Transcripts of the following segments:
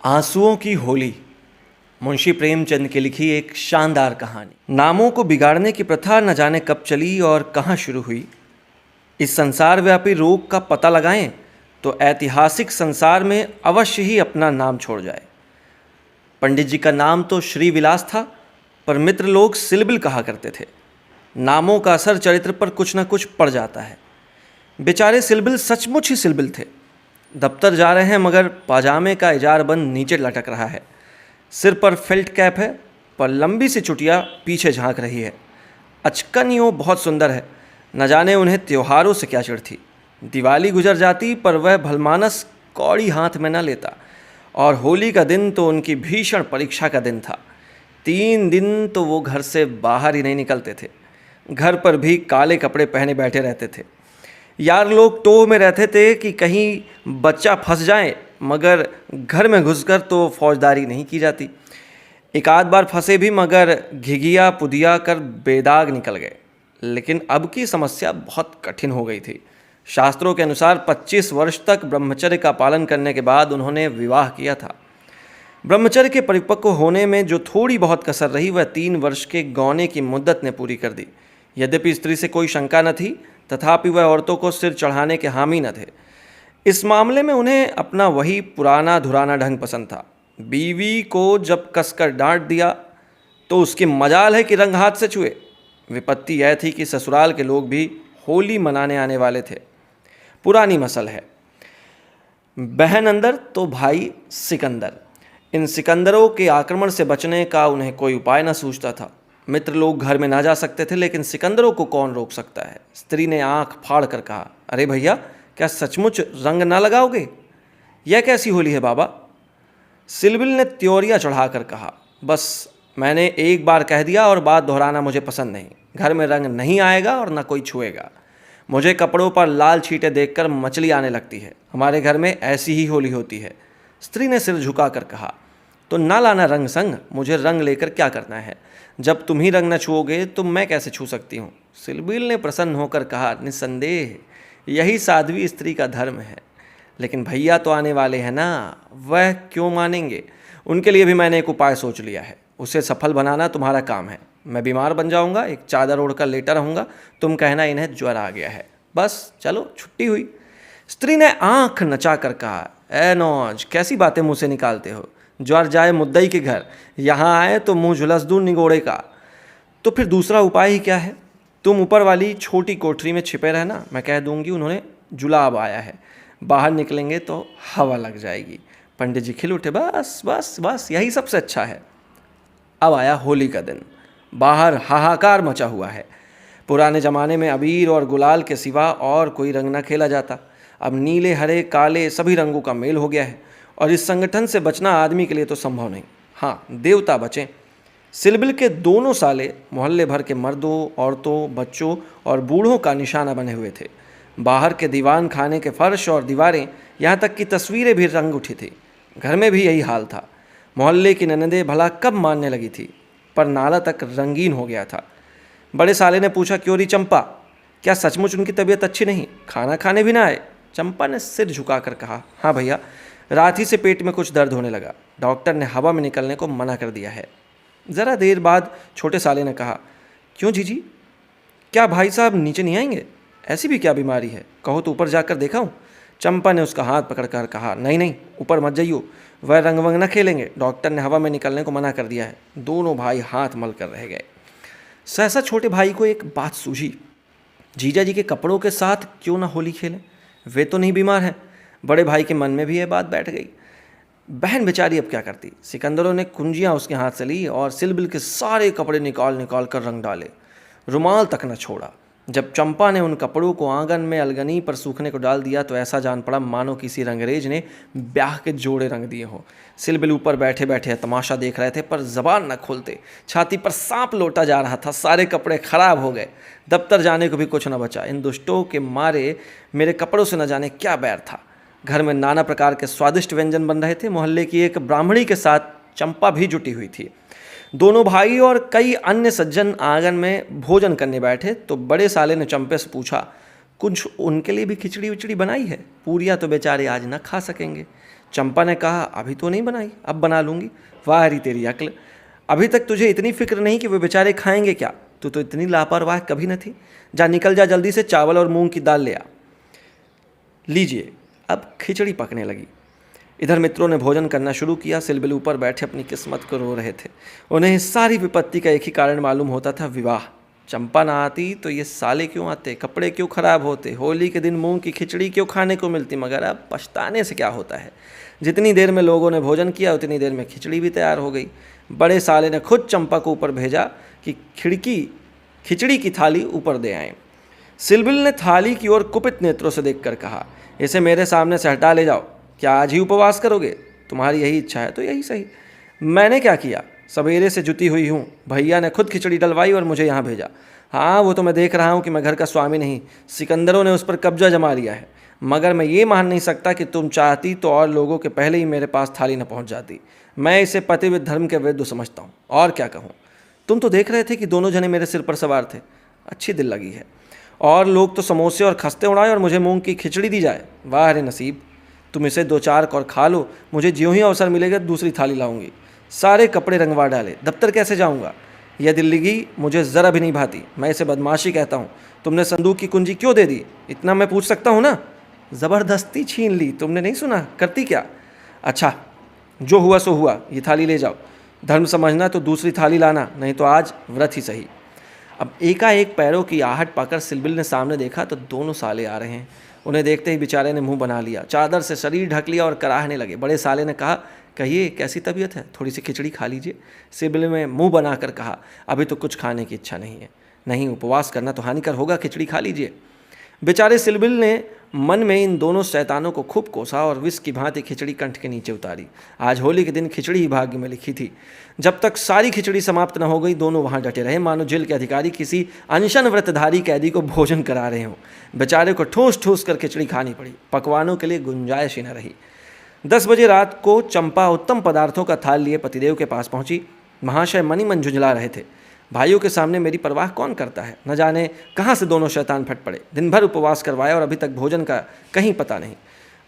आंसुओं की होली मुंशी प्रेमचंद की लिखी एक शानदार कहानी। नामों को बिगाड़ने की प्रथा न जाने कब चली और कहाँ शुरू हुई। इस संसार व्यापी रोग का पता लगाएं तो ऐतिहासिक संसार में अवश्य ही अपना नाम छोड़ जाए। पंडित जी का नाम तो श्री विलास था, पर मित्र लोग सिलबिल कहा करते थे। नामों का असर चरित्र पर कुछ न कुछ पड़ जाता है। बेचारे सिलबिल सचमुच ही सिलबिल थे। दफ्तर जा रहे हैं मगर पाजामे का इजार बंद नीचे लटक रहा है। सिर पर फेल्ट कैप है, पर लंबी सी चुटिया पीछे झांक रही है। अचकन यूँ बहुत सुंदर है। न जाने उन्हें त्योहारों से क्या चिढ़ थी। दिवाली गुजर जाती पर वह भलमानस कौड़ी हाथ में न लेता, और होली का दिन तो उनकी भीषण परीक्षा का दिन था। 3 दिन तो वो घर से बाहर ही नहीं निकलते थे। घर पर भी काले कपड़े पहने बैठे रहते थे। यार लोग टोह में रहते थे कि कहीं बच्चा फंस जाए, मगर घर में घुसकर तो फौजदारी नहीं की जाती। एक आध बार फंसे भी, मगर घिघिया पुदिया कर बेदाग निकल गए। लेकिन अब की समस्या बहुत कठिन हो गई थी। शास्त्रों के अनुसार 25 वर्ष तक ब्रह्मचर्य का पालन करने के बाद उन्होंने विवाह किया था। ब्रह्मचर्य के परिपक्व होने में जो थोड़ी बहुत कसर रही, वह 3 वर्ष के गौने की मुद्दत ने पूरी कर दी। यद्यपि स्त्री से कोई शंका न थी, तथापि वह औरतों को सिर चढ़ाने के हामी न थे। इस मामले में उन्हें अपना वही पुराना धुराना ढंग पसंद था। बीवी को जब कसकर डांट दिया तो उसकी मजाल है कि रंग हाथ से छुए। विपत्ति यह थी कि ससुराल के लोग भी होली मनाने आने वाले थे। पुरानी मसल है, बहन अंदर तो भाई सिकंदर। इन सिकंदरों के आक्रमण से बचने का उन्हें कोई उपाय न सूझता था। मित्र लोग घर में ना जा सकते थे, लेकिन सिकंदरों को कौन रोक सकता है। स्त्री ने आंख फाड़ कर कहा, अरे भैया, क्या सचमुच रंग ना लगाओगे? यह कैसी होली है बाबा? सिलबिल ने त्योरिया चढ़ाकर कहा, बस मैंने एक बार कह दिया और बात दोहराना मुझे पसंद नहीं। घर में रंग नहीं आएगा और ना कोई छुएगा। मुझे कपड़ों पर लाल छींटे देखकर मचली आने लगती है। हमारे घर में ऐसी ही होली होती है। स्त्री ने सिर झुकाकर कहा, तो ना लाना रंग संग, मुझे रंग लेकर क्या करना है? जब तुम ही रंग न छुओगे तो मैं कैसे छू सकती हूँ? सिलबिल ने प्रसन्न होकर कहा, निस्संदेह यही साध्वी स्त्री का धर्म है। लेकिन भैया तो आने वाले हैं ना, वह क्यों मानेंगे? उनके लिए भी मैंने एक उपाय सोच लिया है। उसे सफल बनाना तुम्हारा काम है। मैं बीमार बन जाऊंगा, एक चादर ओढ़कर लेटा रहूंगा, तुम कहना इन्हें ज्वर आ गया है। बस चलो, छुट्टी हुई। स्त्री ने आंख नचाकर कहा, ए नौज, कैसी बातें मुँह से निकालते हो? ज्वर जाए मुद्दई के घर, यहाँ आए तो मुँह झुलस दूँ निगोड़े का। तो फिर दूसरा उपाय ही क्या है? तुम ऊपर वाली छोटी कोठरी में छिपे रहना। मैं कह दूंगी उन्होंने जुलाब आया है, बाहर निकलेंगे तो हवा लग जाएगी। पंडित जी खिल उठे, बस बस बस, यही सबसे अच्छा है। अब आया होली का दिन। बाहर हाहाकार मचा हुआ है। पुराने ज़माने में अबीर और गुलाल के सिवा और कोई रंग न खेला जाता। अब नीले हरे काले सभी रंगों का मेल हो गया है, और इस संगठन से बचना आदमी के लिए तो संभव नहीं। हाँ, देवता बचें। सिलबिल के दोनों साले मोहल्ले भर के मर्दों, औरतों, बच्चों और बूढ़ों का निशाना बने हुए थे। बाहर के दीवान खाने के फर्श और दीवारें, यहाँ तक कि तस्वीरें भी रंग उठी थी। घर में भी यही हाल था। मोहल्ले की ननदें भला कब मानने लगी थी, पर नाला तक रंगीन हो गया था। बड़े साले ने पूछा, क्यों री चंपा, क्या सचमुच उनकी तबीयत अच्छी नहीं? खाना खाने भी ना आए? चंपा ने सिर झुकाकर कहा, हाँ भैया, रात ही से पेट में कुछ दर्द होने लगा। डॉक्टर ने हवा में निकलने को मना कर दिया है। ज़रा देर बाद छोटे साले ने कहा, क्यों जीजी, क्या भाई साहब नीचे नहीं आएंगे? ऐसी भी क्या बीमारी है? कहो तो ऊपर जाकर दिखाऊं? चंपा ने उसका हाथ पकड़कर कहा, नहीं नहीं, ऊपर मत जाइयो, वह रंग वंग न खेलेंगे। डॉक्टर ने हवा में निकलने को मना कर दिया है। दोनों भाई हाथ मल कर रह गए। सहसा छोटे भाई को एक बात सूझी, जीजा जी के कपड़ों के साथ क्यों ना होली खेलें? वे तो नहीं बीमार हैं। बड़े भाई के मन में भी यह बात बैठ गई। बहन बेचारी अब क्या करती? सिकंदरों ने कुंजियाँ उसके हाथ से ली और सिलबिल के सारे कपड़े निकाल निकाल कर रंग डाले। रुमाल तक न छोड़ा। जब चंपा ने उन कपड़ों को आंगन में अलगनी पर सूखने को डाल दिया तो ऐसा जान पड़ा मानो किसी रंगरेज ने ब्याह के जोड़े रंग दिए हों। सिलबिल ऊपर बैठे बैठे तमाशा देख रहे थे, पर जबान न खोलते। छाती पर सांप लोटा जा रहा था। सारे कपड़े खराब हो गए। दफ्तर जाने को भी कुछ न बचा। इन दुष्टों के मारे मेरे कपड़ों से न जाने क्या बैर था। घर में नाना प्रकार के स्वादिष्ट व्यंजन बन रहे थे। मोहल्ले की एक ब्राह्मणी के साथ चंपा भी जुटी हुई थी। दोनों भाई और कई अन्य सज्जन आंगन में भोजन करने बैठे तो बड़े साले ने चंपे से पूछा, कुछ उनके लिए भी खिचड़ी विचड़ी बनाई है? पूरियाँ तो बेचारे आज न खा सकेंगे। चंपा ने कहा, अभी तो नहीं बनाई, अब बना लूँगी। वाह हरी तेरी अक्ल, अभी तक तुझे इतनी फिक्र नहीं कि वे बेचारे खाएंगे क्या? तू तो इतनी लापरवाह कभी न थी। जा निकल जा, जल्दी से चावल और मूंग की दाल ले आ। लीजिए। अब खिचड़ी पकने लगी। इधर मित्रों ने भोजन करना शुरू किया। सिलबिल ऊपर बैठे अपनी किस्मत को रो रहे थे। उन्हें इस सारी विपत्ति का एक ही कारण मालूम होता था, विवाह। चंपा ना आती तो ये साले क्यों आते, कपड़े क्यों खराब होते, होली के दिन मूंग की खिचड़ी क्यों खाने को मिलती। मगर अब पछताने से क्या होता है। जितनी देर में लोगों ने भोजन किया उतनी देर में खिचड़ी भी तैयार हो गई। बड़े साले ने खुद चंपा को ऊपर भेजा कि खिचड़ी की थाली ऊपर दे आए। सिलबिल ने थाली की ओर कुपित नेत्रों से देखकर कहा, इसे मेरे सामने से हटा ले जाओ। क्या आज ही उपवास करोगे? तुम्हारी यही इच्छा है तो यही सही। मैंने क्या किया, सवेरे से जुटी हुई हूँ। भैया ने खुद खिचड़ी डलवाई और मुझे यहाँ भेजा। हाँ, वो तो मैं देख रहा हूँ कि मैं घर का स्वामी नहीं, सिकंदरों ने उस पर कब्जा जमा लिया है। मगर मैं ये मान नहीं सकता कि तुम चाहती तो और लोगों के पहले ही मेरे पास थाली न पहुँच जाती। मैं इसे पतिव्रत धर्म के विरुद्ध समझता हूँ। और क्या कहूँ, तुम तो देख रहे थे कि दोनों जने मेरे सिर पर सवार थे। अच्छी दिल लगी है। और लोग तो समोसे और खस्ते उड़ाए और मुझे मूंग की खिचड़ी दी जाए। वाह रे नसीब, तुम इसे 2-4 और खा लो, मुझे ज्यों ही अवसर मिलेगा दूसरी थाली लाऊंगी। सारे कपड़े रंगवा डाले, दफ्तर कैसे जाऊंगा? यह दिल्लगी मुझे ज़रा भी नहीं भाती। मैं इसे बदमाशी कहता हूँ। तुमने संदूक की कुंजी क्यों दे दी? इतना मैं पूछ सकता हूँ ना। ज़बरदस्ती छीन ली, तुमने नहीं सुना? करती क्या? अच्छा, जो हुआ सो हुआ, ये थाली ले जाओ। धर्म समझना तो दूसरी थाली लाना, नहीं तो आज व्रत ही सही। अब एकाएक पैरों की आहट पाकर सिलबिल ने सामने देखा तो दोनों साले आ रहे हैं। उन्हें देखते ही बेचारे ने मुंह बना लिया, चादर से शरीर ढक लिया और कराहने लगे। बड़े साले ने कहा, कहिए कैसी तबीयत है, थोड़ी सी खिचड़ी खा लीजिए। सिलबिल ने मुंह बनाकर कहा, अभी तो कुछ खाने की इच्छा नहीं है। नहीं, उपवास करना तो हानिकर होगा, खिचड़ी खा लीजिए। बेचारे सिलबिल ने मन में इन दोनों शैतानों को खूब कोसा और विष की भांति खिचड़ी कंठ के नीचे उतारी। आज होली के दिन खिचड़ी ही भाग्य में लिखी थी। जब तक सारी खिचड़ी समाप्त न हो गई दोनों वहां डटे रहे, मानो जेल के अधिकारी किसी अनशन व्रतधारी कैदी को भोजन करा रहे हों। बेचारे को ठूस ठूस कर खिचड़ी खानी पड़ी। पकवानों के लिए गुंजाइश ही न रही। 10 बजे रात को चंपा उत्तम पदार्थों का थाल लिए पतिदेव के पास पहुंची। महाशय मनी मन झुंझला रहे थे। भाइयों के सामने मेरी परवाह कौन करता है? न जाने कहाँ से दोनों शैतान फट पड़े। दिन भर उपवास करवाया और अभी तक भोजन का कहीं पता नहीं।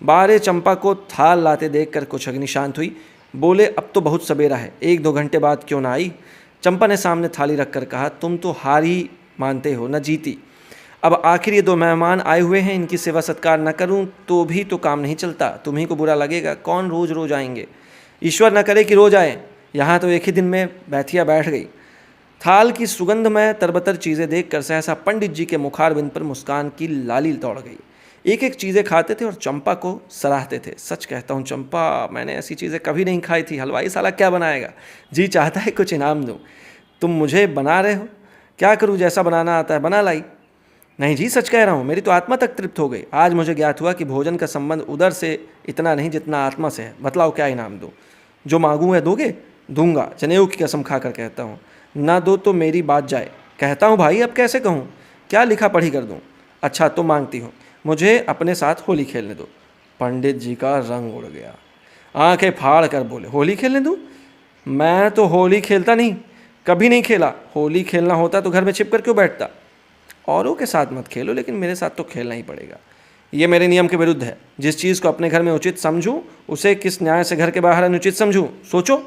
बारे चंपा को थाल लाते देखकर कुछ अग्नि शांत हुई। बोले, अब तो बहुत सवेरा है, 1-2 घंटे बाद क्यों ना आई? चंपा ने सामने थाली रखकर कहा, तुम तो हार ही मानते हो, न जीती। अब आखिर ये 2 मेहमान आए हुए हैं, इनकी सेवा सत्कार न करूं तो भी तो काम नहीं चलता। तुम्हीं को बुरा लगेगा, कौन रोज रोज आएंगे? ईश्वर न करे कि रोज आए। यहाँ तो एक ही दिन में बैठिया बैठ गई। थाल की सुगंध में तरबतर चीज़ें देखकर सहसा पंडित जी के मुखारबिंद पर मुस्कान की लाली दौड़ गई। एक एक चीज़ें खाते थे और चंपा को सराहते थे। सच कहता हूँ चंपा, मैंने ऐसी चीज़ें कभी नहीं खाई थी। हलवाई साला क्या बनाएगा? जी चाहता है कुछ इनाम दूँ। तुम मुझे बना रहे हो? क्या करूँ, जैसा बनाना आता है बना लाई। नहीं जी, सच कह रहा हूँ, मेरी तो आत्मा तक तृप्त हो गई। आज मुझे ज्ञात हुआ कि भोजन का संबंध उदर से इतना नहीं जितना आत्मा से है। बतलाओ क्या इनाम दूँ? जो मांगूँ है दोगे? दूंगा, जनेऊ की कसम खाकर कहता हूँ। ना दो तो मेरी बात जाए। कहता हूँ भाई, अब कैसे कहूँ? क्या लिखा पढ़ी कर दूँ? अच्छा तो मांगती हूँ, मुझे अपने साथ होली खेलने दो। पंडित जी का रंग उड़ गया। आंखें फाड़ कर बोले, होली खेलने दूँ? मैं तो होली खेलता नहीं, कभी नहीं खेला। होली खेलना होता तो घर में छिप कर क्यों बैठता? औरों के साथ मत खेलो, लेकिन मेरे साथ तो खेलना ही पड़ेगा। ये मेरे नियम के विरुद्ध है। जिस चीज़ को अपने घर में उचित समझूं उसे किस न्याय से घर के बाहर अनुचित समझूं? सोचो।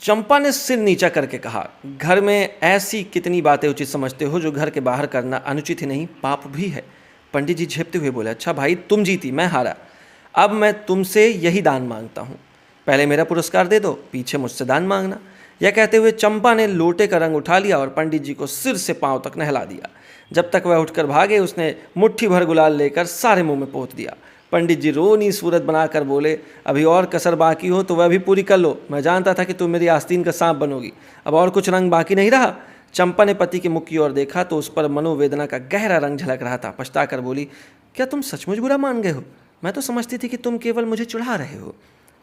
चंपा ने सिर नीचा करके कहा, घर में ऐसी कितनी बातें उचित समझते हो जो घर के बाहर करना अनुचित ही नहीं पाप भी है। पंडित जी झेपते हुए बोले, अच्छा भाई, तुम जीती, मैं हारा। अब मैं तुमसे यही दान मांगता हूँ। पहले मेरा पुरस्कार दे दो, पीछे मुझसे दान मांगना। यह कहते हुए चंपा ने लोटे का रंग उठा लिया और पंडित जी को सिर से पांव तक नहला दिया। जब तक वह उठकर भागे उसने मुट्ठी भर गुलाल लेकर सारे मुंह में पोत दिया। पंडित जी रोनी सूरत बनाकर बोले, अभी और कसर बाकी हो तो वह भी पूरी कर लो। मैं जानता था कि तुम मेरी आस्तीन का सांप बनोगी। अब और कुछ रंग बाकी नहीं रहा। चंपा ने पति के मुख की ओर देखा तो उस पर मनोवेदना का गहरा रंग झलक रहा था। पछता कर बोली, क्या तुम सचमुच बुरा मान गए हो? मैं तो समझती थी कि तुम केवल मुझे चिढ़ा रहे हो।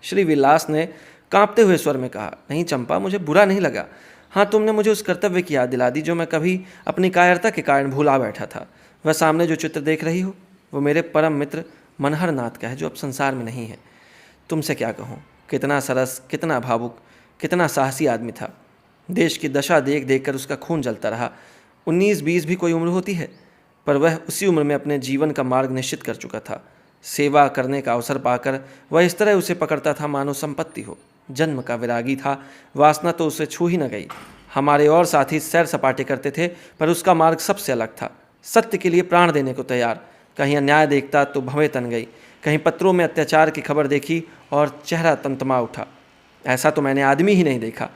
श्री विलास ने कांपते हुए स्वर में कहा, नहीं चंपा, मुझे बुरा नहीं लगा। हाँ, तुमने मुझे उस कर्तव्य की याद दिला दी जो मैं कभी अपनी कायरता के कारण भूला बैठा था। वह सामने जो चित्र देख रही हो वो मेरे परम मित्र मनहर नाथ का है, जो अब संसार में नहीं है। तुमसे क्या कहूँ, कितना सरस, कितना भावुक, कितना साहसी आदमी था। देश की दशा देख देख कर उसका खून जलता रहा। 19-20 भी कोई उम्र होती है? पर वह उसी उम्र में अपने जीवन का मार्ग निश्चित कर चुका था। सेवा करने का अवसर पाकर वह इस तरह उसे पकड़ता था मानो संपत्ति हो। जन्म का विरागी था, वासना तो उसे छू ही न गई। हमारे और साथी सैर सपाटे करते थे, पर उसका मार्ग सबसे अलग था। सत्य के लिए प्राण देने को तैयार। कहीं अन्याय देखता तो भवें तन गई, कहीं पत्रों में अत्याचार की खबर देखी और चेहरा तमतमा उठा। ऐसा तो मैंने आदमी ही नहीं देखा।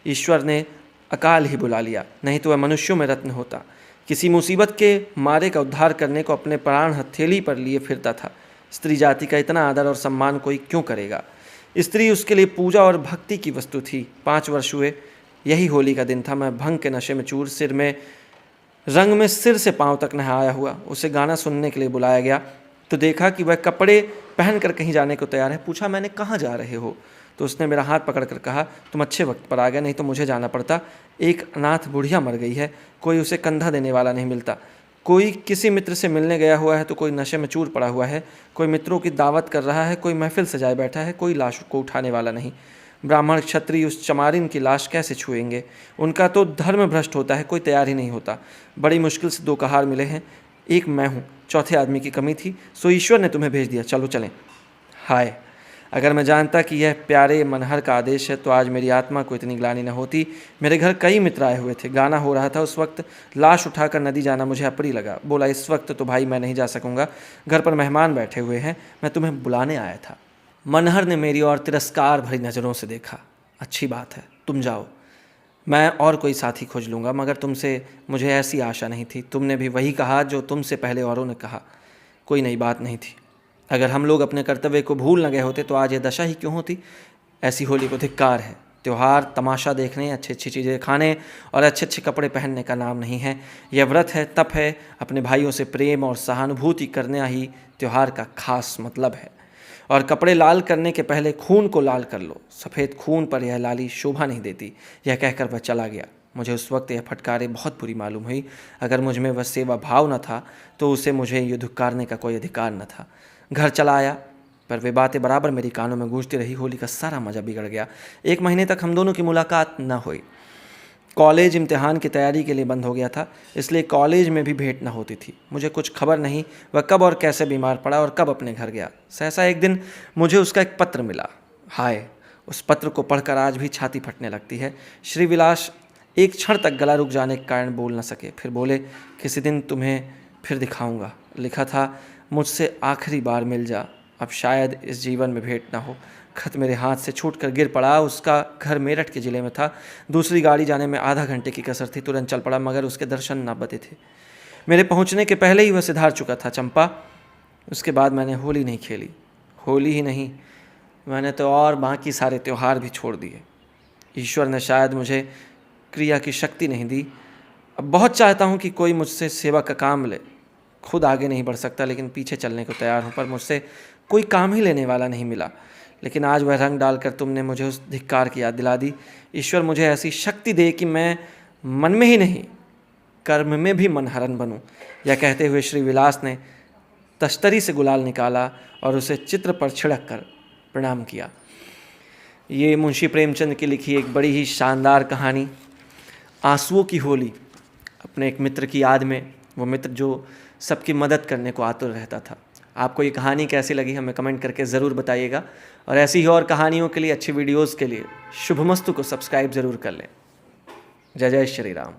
ईश्वर ने अकाल ही बुला लिया, नहीं तो वह मनुष्यों में रत्न होता। किसी मुसीबत के मारे का उद्धार करने को अपने प्राण हथेली पर लिए फिरता था। स्त्री जाति का इतना आदर और सम्मान कोई क्यों करेगा। स्त्री उसके लिए पूजा और भक्ति की वस्तु थी। 5 वर्ष हुए, यही होली का दिन था। मैं भंग के नशे में चूर, रंग में सिर से पांव तक नहाया हुआ उसे गाना सुनने के लिए बुलाया गया तो देखा कि वह कपड़े पहनकर कहीं जाने को तैयार है। पूछा, मैंने कहाँ जा रहे हो? तो उसने मेरा हाथ पकड़कर कहा, तुम अच्छे वक्त पर आ गए, नहीं तो मुझे जाना पड़ता। एक अनाथ बुढ़िया मर गई है, कोई उसे कंधा देने वाला नहीं मिलता। कोई किसी मित्र से मिलने गया हुआ है तो कोई नशे में चूर पड़ा हुआ है, कोई मित्रों की दावत कर रहा है, कोई महफिल सजाए बैठा है, कोई लाश को उठाने वाला नहीं। ब्राह्मण क्षत्रिय उस चमारिन की लाश कैसे छुएंगे? उनका तो धर्म भ्रष्ट होता है, कोई तैयार ही नहीं होता। बड़ी मुश्किल से 2 कहार मिले हैं, एक मैं हूँ, चौथे आदमी की कमी थी, सो ईश्वर ने तुम्हें भेज दिया, चलो चलें। हाय, अगर मैं जानता कि यह प्यारे मनहर का आदेश है तो आज मेरी आत्मा को इतनी ग्लानि न होती। मेरे घर कई मित्र आए हुए थे, गाना हो रहा था। उस वक्त लाश उठाकर नदी जाना मुझे अप्रिय लगा। बोला, इस वक्त तो भाई मैं नहीं जा सकूंगा, घर पर मेहमान बैठे हुए हैं, मैं तुम्हें बुलाने आया था। मनहर ने मेरी ओर तिरस्कार भरी नज़रों से देखा। अच्छी बात है, तुम जाओ, मैं और कोई साथी खोज लूँगा, मगर तुमसे मुझे ऐसी आशा नहीं थी। तुमने भी वही कहा जो तुमसे पहले औरों ने कहा। कोई नई बात नहीं थी। अगर हम लोग अपने कर्तव्य को भूल न गए होते तो आज ये दशा ही क्यों होती। ऐसी होली को धिक्कार है। त्यौहार तमाशा देखने, अच्छी अच्छी चीज़ें खाने और अच्छे अच्छे कपड़े पहनने का नाम नहीं है। यह व्रत है, तप है, अपने भाइयों से प्रेम और सहानुभूति करना ही त्यौहार का खास मतलब है। और कपड़े लाल करने के पहले खून को लाल कर लो, सफ़ेद खून पर यह लाली शोभा नहीं देती। यह कहकर वह चला गया। मुझे उस वक्त यह फटकारे बहुत बुरी मालूम हुई। अगर मुझ में वह सेवा भाव न था तो उसे मुझे ये धिक्कारने का कोई अधिकार न था। घर चला आया, पर वे बातें बराबर मेरी कानों में गूंजती रही। होली का सारा मज़ा बिगड़ गया। 1 महीने तक हम दोनों की मुलाकात न हुई। कॉलेज इम्तिहान की तैयारी के लिए बंद हो गया था, इसलिए कॉलेज में भी भेंट न होती थी। मुझे कुछ खबर नहीं वह कब और कैसे बीमार पड़ा और कब अपने घर गया। सहसा एक दिन मुझे उसका एक पत्र मिला। हाय, उस पत्र को पढ़कर आज भी छाती फटने लगती है। श्री विलास एक क्षण तक गला रुक जाने के कारण बोल न सके। फिर बोले, किसी दिन तुम्हें फिर दिखाऊंगा। लिखा था, मुझसे आखिरी बार मिल जा, अब शायद इस जीवन में भेंट ना हो। खत मेरे हाथ से छूटकर गिर पड़ा। उसका घर मेरठ के ज़िले में था। दूसरी गाड़ी जाने में आधा घंटे की कसर थी। तुरंत चल पड़ा, मगर उसके दर्शन ना बते थे। मेरे पहुंचने के पहले ही वह सिधार चुका था। चंपा, उसके बाद मैंने होली नहीं खेली। होली ही नहीं, मैंने तो और बाकी सारे त्यौहार भी छोड़ दिए। ईश्वर ने शायद मुझे क्रिया की शक्ति नहीं दी। अब बहुत चाहता हूँ कि कोई मुझसे सेवा का काम ले। खुद आगे नहीं बढ़ सकता, लेकिन पीछे चलने को तैयार हूँ, पर मुझसे कोई काम ही लेने वाला नहीं मिला। लेकिन आज वह रंग डालकर तुमने मुझे उस धिक्कार की याद दिला दी। ईश्वर मुझे ऐसी शक्ति दे कि मैं मन में ही नहीं, कर्म में भी मनहरन बनूं। यह कहते हुए श्री विलास ने तश्तरी से गुलाल निकाला और उसे चित्र पर छिड़क कर प्रणाम किया। ये मुंशी प्रेमचंद की लिखी एक बड़ी ही शानदार कहानी, आंसुओं की होली। अपने एक मित्र की याद में, वो मित्र जो सबकी मदद करने को आतुर रहता था। आपको ये कहानी कैसी लगी हमें कमेंट करके ज़रूर बताइएगा। और ऐसी ही और कहानियों के लिए, अच्छी वीडियोज़ के लिए शुभमस्तु को सब्सक्राइब ज़रूर कर लें। जय जय श्री राम।